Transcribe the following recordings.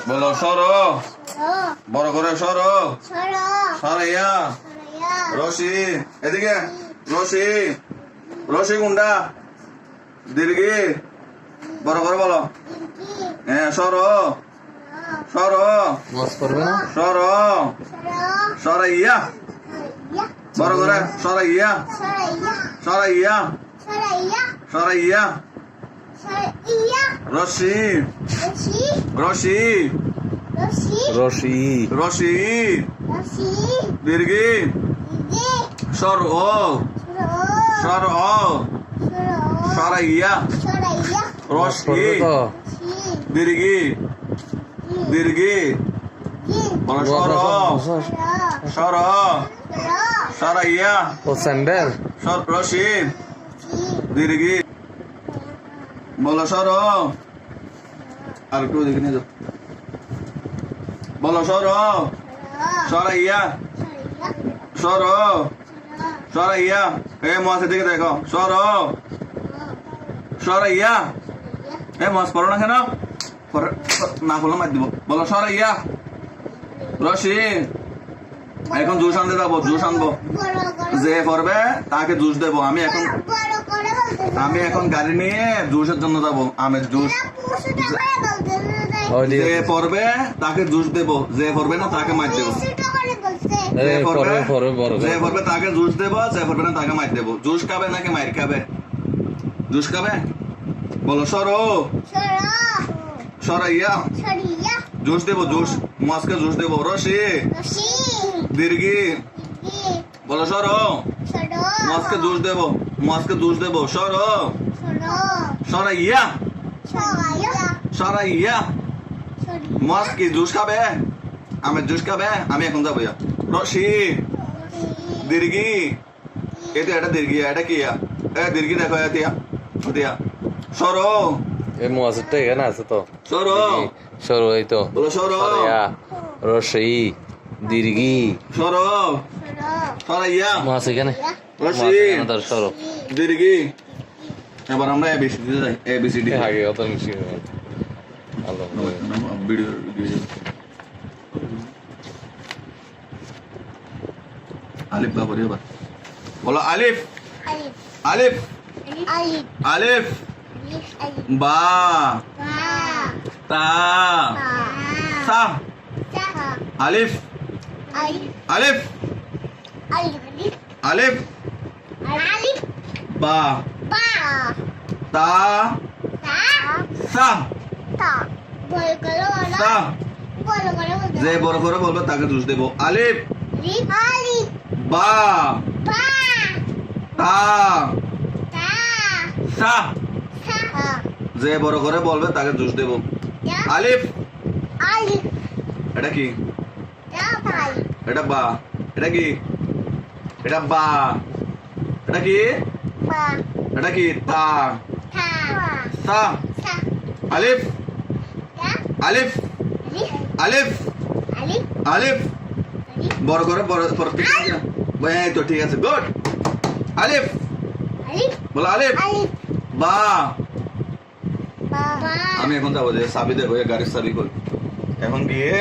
বলো সরো, বড় করে সরো, সরাইয়া, রশি, এদিকে রশি, রশি গুন্ডা, দীর্ঘি, বড় করে বলো, হ্যাঁ সরো, সরো, সরো, সরাইয়া, বড় করে সরাইয়া, সরাইয়া, সরাইয়া, রশি, রশি, রশি রশি, দীর্ঘি, সর ও, সর ও, সরাইয়া, রশি, দীর্ঘি, দীর্ঘি, সর, সর, সরাইয়া, ও স্যান্ডেল রশি, দীর্ঘি, বলো সর, আর একটু দেখে নিয়ে যাও, বলো সর, সরাইয়া, সর, সরাইয়া, মাছের দিকে দেখো, সর, সরাইয়া, মাছ পড়ো না কেন, না বললাম মার দিব, বলো সরাইয়া, রশি, এখন জুস আনতে যাবো, জুস আনবো, যে পড়বে তাকে জুস দেবো, আমি এখন গাড়ি নিয়ে জুসের জন্য যাবো, আমের জুস, যে পড়বে তাকে জুস দেবো, যে পড়বে না তাকে মার দেবো, যে পড়বে তাকে জুস দেবো, যে পড়বে না তাকে মার দেবো। জুস খাবে নাকি মার খাবে? জুস খাবে? বলো সরো, সরাইয়া, জুস দেবো, জুস, মাছকে জুস দেবো, রশি, দীর্ঘি, বলো সরো, মাছকে জুস দেবো, মাছকে জুস দেবো, সরো, সরাইয়া, সরাইয়া, মাছ কি জুস খাবে? আমের জুস খাবে? আমি এখন যাবো, রশি, দীর্ঘি, এটা দীর্ঘি, এটা কি দীর্ঘি দেখো, দিয়া সরো, এই মাছটা এখানে আছে তো, সরো, সরো, এই তো বলো সরো, রশি, দীর্ঘি, সরো, সরাইয়া, মাছ এখানে, রশি, সরো, দীর্ঘি। এবার আমরা এবিসিডি যাই, এবিসিডি আগে অত মিশি আল্লাহ ভিডিও আলিফ বা বলি এবার, বলো আলিফ, আলিফ, আলিফ, বা, তা, সা, আলিফ, আলিফ, আলিফ, বা, তা, সা, সা, যে বড় করে বলবে তাকে জুস দেবো, আলিফ, বা, তা, সা, যে বড় করে বলবে তাকে জুস দেবো, আলিফ, এটা কি, এটা বা, এটা কি, এটা বা, এটা কি, এটা কি, তা, সা, আলিফ, আলিফ, আলিফ, আলিফ, বড় করে এই তো ঠিক আছে, গুড, আলিফ, বলো আলিফ, বা, আমি এখন যাবো, যে চাবি দেবো, গাড়ির চাবি কই, এখন গিয়ে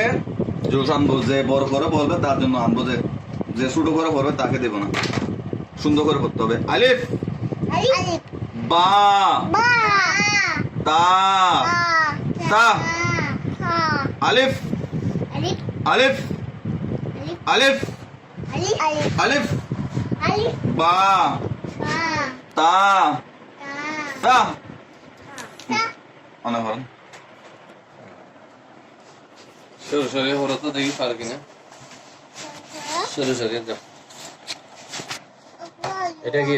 জুস আনবো, যে বড় করে বলবে তার জন্য আনবো, যে ছোট করে বলবে তাকে দেবো না, সুন্দর করে করতে হবে, আলিফ, বা, তা, সা, আলিফ, আলিফ, আলিফ, আলিফ, বা, তা, সা, অনেক ভালো, সরু সরি হলো তো, দেখি পার কিনা, সরু সরি যাও, এটা কি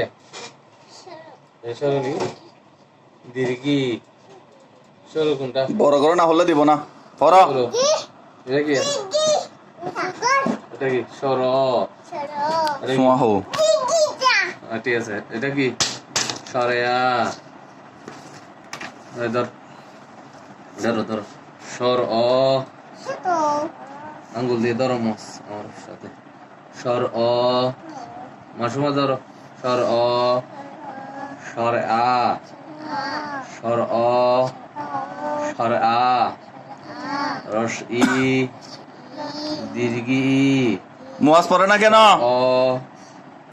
সরু নি, দীর্ঘি, সরু কোনটা, বড় করে না হলে দিব না, পড়ো, এটা কি, এটা কি সর, সোয়াহো, ঠিক আছে, এটা কি সরেয়া, ধর ধরো ধরো, সর অ, আঙ্গুল দিয়ে ধরো মাছ আমার সাথে, সর অ, মাসুমা ধরো, সর অ, সর আ, সর অ, সর আ, রস ই দীর্ঘ ই মোয়াজ পড়ে না কেন? অ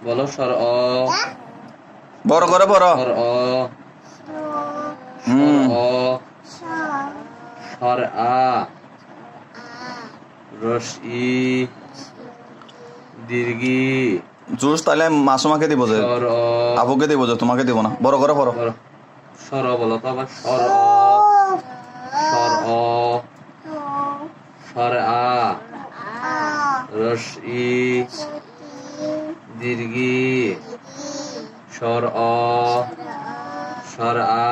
বলো স্বর অ বড় করে পড়ো। স্বর অ হুম অ স্বর আ রস ই দীর্ঘ ই জুস তাহলে মাসুমাকে দিব যে, স্বর অ আবুকে দিব যে, তোমাকে দিব না। বড় করে পড়ো। বলো স্বর অ বলো তো আবার স্বর অ স্বর অ স্বর আ রস ই দীর্ঘ ই স্বর অ স্বর আ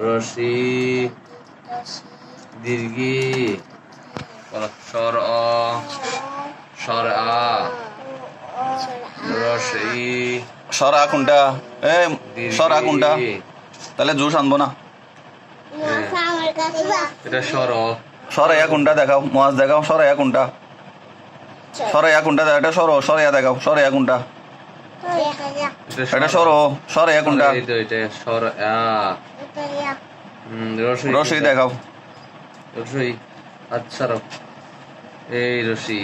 রস ই দীর্ঘ ই বলো স্বর অ স্বর আ রস ই সরা কোনটা? এ সরা কোনটা? দীর্ঘ ই। তাহলে জুস আনবো না। এটা স্বর অ সরাইয়া কোনটা দেখাও, মোয়াজ দেখাও। সরাইয়া কোনটা? সরাইয়া কোনটা? এটা সরো, সরাইয়া দেখাও। সরাইয়া কোনটা? এটা সরো, সরাইয়া কোনটা? এই তো এটা স্বর আ রসই রসই দেখাও। রসই আচ্ছা রো এই রসি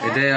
এটাই